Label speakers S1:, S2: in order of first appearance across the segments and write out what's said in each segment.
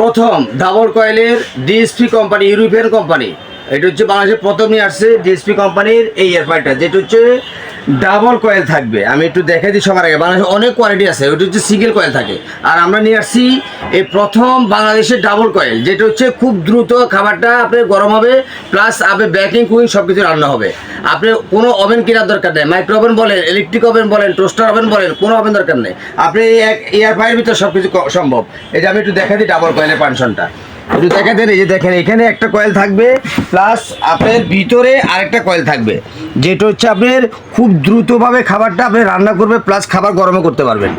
S1: প্রথম ডাবল কয়েলের DSP company, European company, এটা হচ্ছে বাংলাদেশে প্রথম নিয়ে আসছে ডিএসপি কোম্পানির এই এয়ারফ্রায়ারটা, যেটা হচ্ছে ডাবল কয়েল থাকবে। আমি একটু দেখাই দিই সবার আগে। বাংলাদেশে অনেক কোয়ালিটি আছে, ওটা হচ্ছে সিঙ্গেল কয়েল থাকে, আর আমরা নিয়ে আসছি এই প্রথম বাংলাদেশের ডাবল কয়েল, যেটা হচ্ছে খুব দ্রুত খাবারটা আপনার গরম হবে, প্লাস আপনি বেকিং কুকিং সব কিছু রান্না হবে। আপনি কোনো ওভেন কেনার দরকার নেই, মাইক্রো ওভেন বলেন, ইলেকট্রিক ওভেন বলেন, টোস্টার ওভেন বলেন, কোনো ওভেন দরকার নেই। আপনি এক এয়ারফ্রায়ারের ভিতরে সব কিছু সম্ভব। এই যে আমি একটু দেখা দিই ডাবল কয়েলের ফাংশনটা, একটু দেখা দেন। এই যে দেখেন, এখানে একটা কয়েল থাকবে, প্লাস আপনার ভিতরে আরেকটা কয়েল থাকবে, যেটা হচ্ছে আপনার খুব দ্রুতভাবে খাবারটা আপনি রান্না করবে, প্লাস খাবার গরমও করতে পারবেন।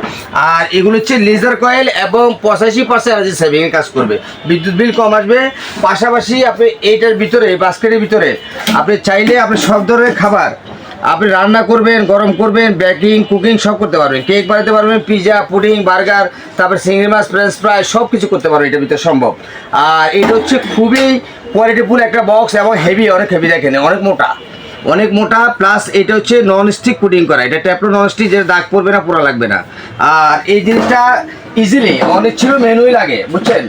S1: আর এগুলো হচ্ছে লেজার কয়েল এবং 85% এনার্জি সেভিংয়ে কাজ করবে, বিদ্যুৎ বিল কম আসবে। পাশাপাশি আপনি এইটার ভিতরে, বাস্কেটের ভিতরে আপনি চাইলে আপনি সব ধরনের খাবার আপনি রান্না করবেন, গরম করবেন, বেকিং কুকিং সব করতে পারবেন। কেক বানাতে পারবেন, পিজা, পুডিং, বার্গার, তারপর চিংড়ি মাছ, ফ্রেঞ্চ ফ্রাই সব কিছু করতে পারবেন এটার ভিতরে সম্ভব। আর এটা হচ্ছে খুবই কোয়ালিটিফুল একটা বক্স এবং হেভি, অনেক হেভি, দেখেন অনেক মোটা, প্লাস এটা হচ্ছে নন স্টিক পুডিং করা, এটা ট্যাপলো নন স্টিক, যে দাগ পড়বে না, পোড়া লাগবে না। আর এই জিনিসটা ইজিলি, অনেক ছিল ম্যানুয়াল লাগে, বুঝছেন,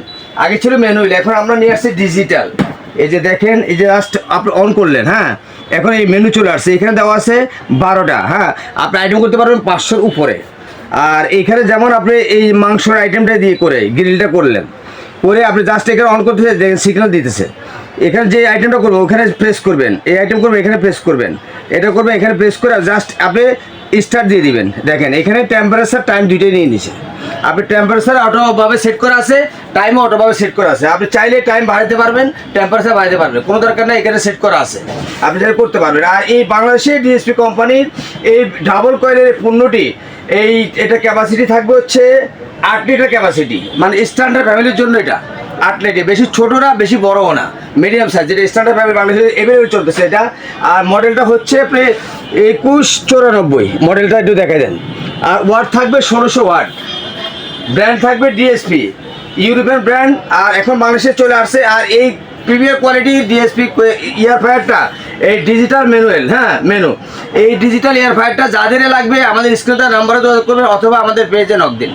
S1: আগে ছিল ম্যানুয়াল, এখন আমরা নিয়ে আসছি ডিজিটাল। এই যে দেখেন, এই যে জাস্ট আপনি অন করলেন, হ্যাঁ, এখন এই মেনু চলে আসছে, এখানে দেওয়া আছে 12টা, হ্যাঁ, আপনি আইটেম করতে পারবেন 500-র উপরে। আর এইখানে যেমন আপনি এই মাংসের আইটেমটা দিয়ে করে গ্রিলটা করলেন, করে আপনি জাস্ট এখানে অন করতেছে, দেখেন সিগন্যাল দিতেছে। এখানে যে আইটেমটা করবো ওখানে প্রেস করবেন, এই আইটেম করবেন এখানে প্রেস করবেন, এটা করবেন এখানে প্রেস করে জাস্ট আপনি স্টার্ট দিয়ে দিবেন। দেখেন এখানে টেম্পারেচার টাইম দুইটাই নিয়ে নিছে, আপনি টেম্পারেচার অটোভাবে সেট করা আছে, টাইমও অটোভাবে সেট করা আছে। আপনি চাইলে টাইম বাড়াতে পারবেন, টেম্পারেচার বাড়াতে পারবেন, কোনো দরকার নেই, এখানে সেট করা আছে, আপনি যেটা করতে পারবেন। আর এই বাংলাদেশের ডিএসপি কোম্পানির এই ডাবল কয়েলের পণ্যটি, এটা ক্যাপাসিটি থাকবে হচ্ছে 8 লিটার ক্যাপাসিটি, মানে স্ট্যান্ডার্ড ফ্যামিলির জন্য এটা 8 লিটার, বেশি ছোটো না বেশি বড়ও না, মিডিয়াম সাইজ, যেটা স্ট্যান্ডার্ড ফ্যামিলি বাংলাদেশে এভেলেবেল চলতেছে এটা। আর মডেলটা হচ্ছে আপনি 2194 মডেলটা, একটু দেখা দেন। আর ওয়াট থাকবে 1600 ওয়াট, ব্র্যান্ড থাকবে ডিএসপি, ইউরোপিয়ান ব্র্যান্ড, আর এখন বাংলাদেশে চলে আসছে। আর এই প্রিমিয়ার কোয়ালিটি ডিএসপি এয়ারফ্রায়ারটা, এই ডিজিটাল ম্যানুয়াল, হ্যাঁ মেনু, এই ডিজিটাল এয়ারফ্রায়ারটা যাদের লাগবে আমাদের স্ক্রিনে নাম্বারে যোগাযোগ করবেন, অথবা আমাদের পেজে নক দিন।